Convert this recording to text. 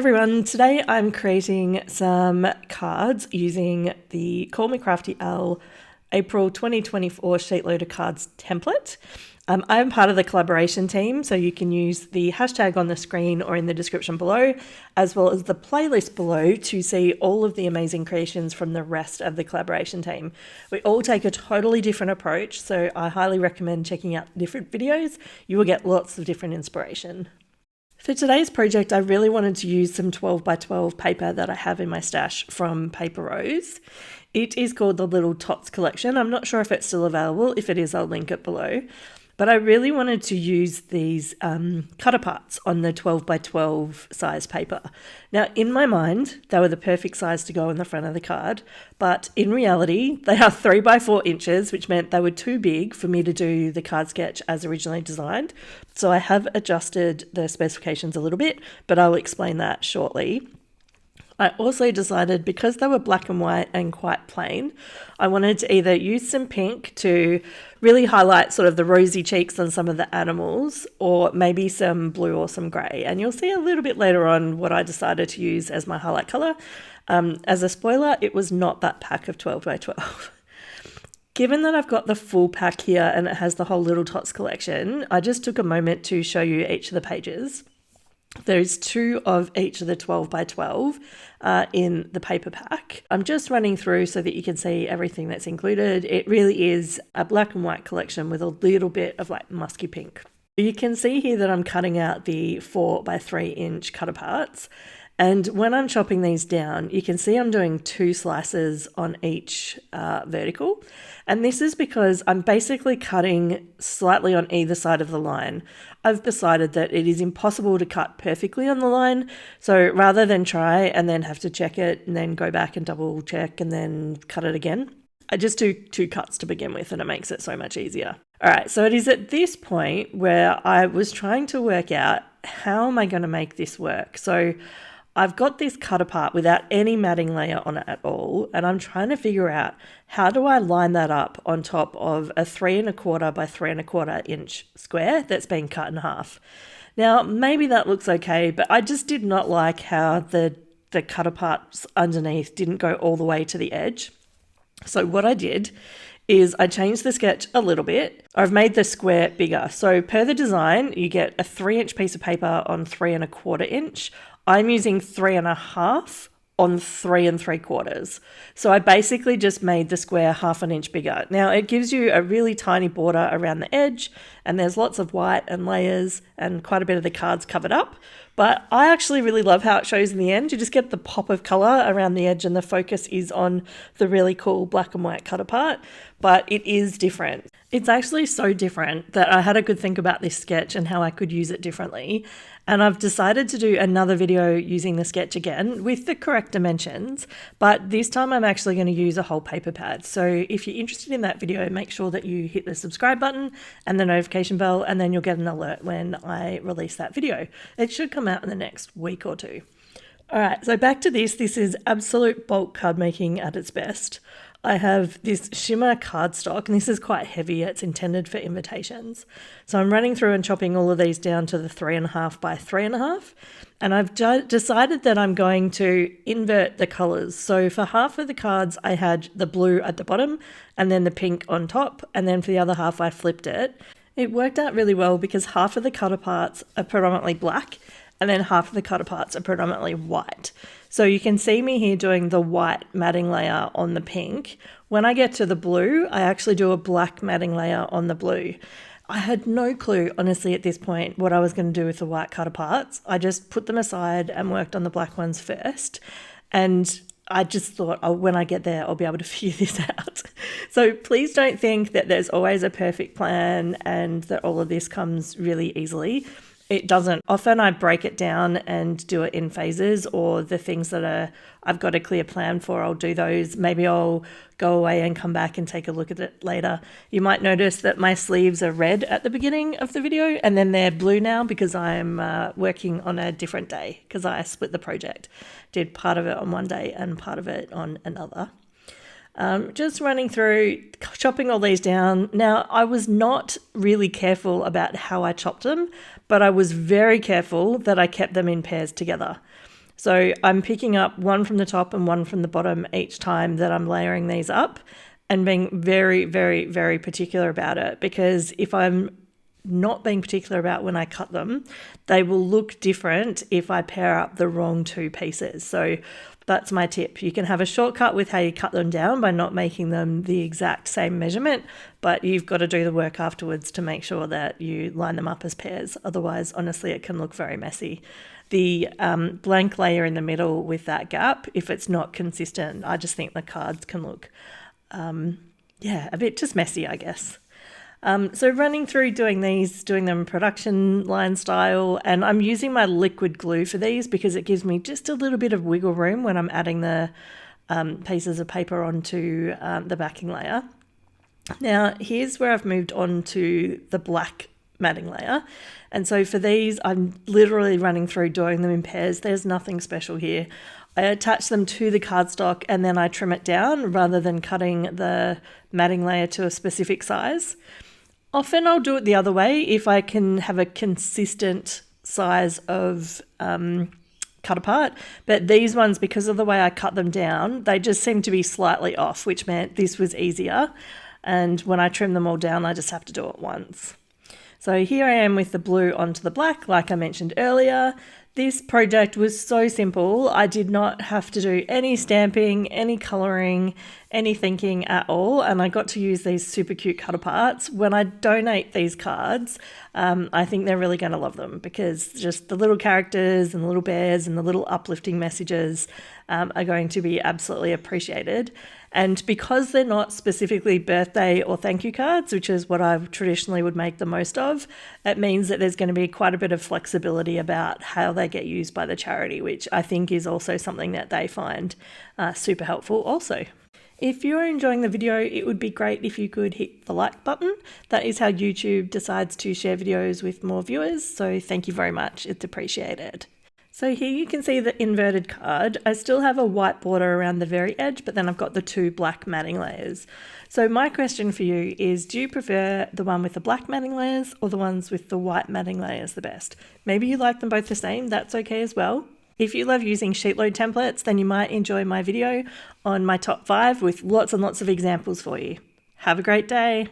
everyone, today I'm creating some cards using the Call Me Crafty April 2024 SheetLoad of Cards template. I'm part of the collaboration team, so you can use the hashtag on the screen or in the description below, as well as the playlist below to see all of the amazing creations from the rest of the collaboration team. We all take a totally different approach, so I highly recommend checking out different videos. You will get lots of different inspiration. For today's project, I really wanted to use some 12 by 12 paper that I have in my stash from Paper Rose. It is called the Little Tots collection. I'm not sure if it's still available. If it is, I'll link it below. But I really wanted to use these cut aparts on the 12 by 12 size paper. Now, in my mind, they were the perfect size to go on the front of the card, but in reality, they are 3 by 4 inches, which meant they were too big for me to do the card sketch as originally designed. So I have adjusted the specifications a little bit, but I'll explain that shortly. I also decided, because they were black and white and quite plain, I wanted to either use some pink to really highlight sort of the rosy cheeks on some of the animals, or maybe some blue or some grey. And you'll see a little bit later on what I decided to use as my highlight colour. As a spoiler, it was not that pack of 12 by 12. Given that I've got the full pack here and it has the whole Little Tots collection, I just took a moment to show you each of the pages. There's 2 of each of the 12 by 12 in the paper pack. I'm just running through so that you can see everything that's included. It really is a black and white collection with a little bit of like musky pink. You can see here that I'm cutting out the 4 by 3 inch cut aparts. And when I'm chopping these down, you can see I'm doing 2 slices on each vertical. And this is because I'm basically cutting slightly on either side of the line. I've decided that it is impossible to cut perfectly on the line. So rather than try and then have to check it and then go back and double check and then cut it again, I just do 2 cuts to begin with, and it makes it so much easier. All right, so it is at this point where I was trying to work out, how am I going to make this work? So I've got this cut apart without any matting layer on it at all, and I'm trying to figure out, how do I line that up on top of a 3 1/4 by 3 1/4 inch square that's been cut in half. Now, maybe that looks okay, but I just did not like how the cut aparts underneath didn't go all the way to the edge. So what I did is I changed the sketch a little bit. I've made the square bigger. So per the design, you get a 3 inch piece of paper on 3 1/4 inch. I'm using 3 1/2 on 3 3/4. So I basically just made the square 1/2 inch bigger. Now it gives you a really tiny border around the edge, and there's lots of white and layers and quite a bit of the cards covered up. But I actually really love how it shows in the end. You just get the pop of colour around the edge, and the focus is on the really cool black and white cut apart, but it is different. It's actually so different that I had a good think about this sketch and how I could use it differently. And I've decided to do another video using the sketch again with the correct dimensions, but this time I'm actually going to use a whole paper pad. So if you're interested in that video, make sure that you hit the subscribe button and the notification bell, and then you'll get an alert when I release that video. It should come out in the next week or 2. All right, so back to this. This is absolute bulk card making at its best. I have this shimmer cardstock, and this is quite heavy. It's intended for invitations. So I'm running through and chopping all of these down to the 3 1/2 by 3 1/2. And I've decided that I'm going to invert the colors. So for half of the cards, I had the blue at the bottom and then the pink on top. And then for the other half, I flipped it. It worked out really well because half of the cut aparts are predominantly black, and then half of the cut aparts are predominantly white. So you can see me here doing the white matting layer on the pink. When I get to the blue, I actually do a black matting layer on the blue. I had no clue, honestly, at this point, what I was going to do with the white cut aparts. I just put them aside and worked on the black ones first. And I just thought, oh, when I get there, I'll be able to figure this out. So please don't think that there's always a perfect plan and that all of this comes really easily. It doesn't. Often I break it down and do it in phases, or the things that I've got a clear plan for, I'll do those. Maybe I'll go away and come back and take a look at it later. You might notice that my sleeves are red at the beginning of the video, and then they're blue now because I'm working on a different day because I split the project. Did part of it on one day and part of it on another. Just running through, chopping all these down. Now, I was not really careful about how I chopped them, but I was very careful that I kept them in pairs together. So I'm picking up one from the top and one from the bottom each time that I'm layering these up, and being very, very, very particular about it, because if I'm not being particular about when I cut them, they will look different if I pair up the wrong two pieces. So that's my tip. You can have a shortcut with how you cut them down by not making them the exact same measurement, but you've got to do the work afterwards to make sure that you line them up as pairs. Otherwise, honestly, it can look very messy. The blank layer in the middle with that gap, if it's not consistent, I just think the cards can look, a bit just messy, I guess. So running through doing them production line style, and I'm using my liquid glue for these because it gives me just a little bit of wiggle room when I'm adding the pieces of paper onto the backing layer. Now here's where I've moved on to the black matting layer, and so for these I'm literally running through doing them in pairs. There's nothing special here. I attach them to the cardstock and then I trim it down rather than cutting the matting layer to a specific size. Often I'll do it the other way if I can have a consistent size of cut apart, but these ones, because of the way I cut them down, they just seem to be slightly off, which meant this was easier, and when I trim them all down I just have to do it once. So here I am with the blue onto the black, like I mentioned earlier. This project was so simple. I did not have to do any stamping, any colouring, any thinking at all, and I got to use these super cute cut aparts. When I donate these cards, I think they're really going to love them, because just the little characters and the little bears and the little uplifting messages are going to be absolutely appreciated. And because they're not specifically birthday or thank you cards, which is what I traditionally would make the most of, it means that there's going to be quite a bit of flexibility about how they get used by the charity, which I think is also something that they find super helpful also. If you're enjoying the video, it would be great if you could hit the like button. That is how YouTube decides to share videos with more viewers, so thank you very much, it's appreciated. So here you can see the inverted card. I still have a white border around the very edge, but then I've got the two black matting layers. So my question for you is, do you prefer the one with the black matting layers or the ones with the white matting layers the best? Maybe you like them both the same, that's okay as well. If you love using SheetLoad templates, then you might enjoy my video on my top 5 with lots and lots of examples for you. Have a great day.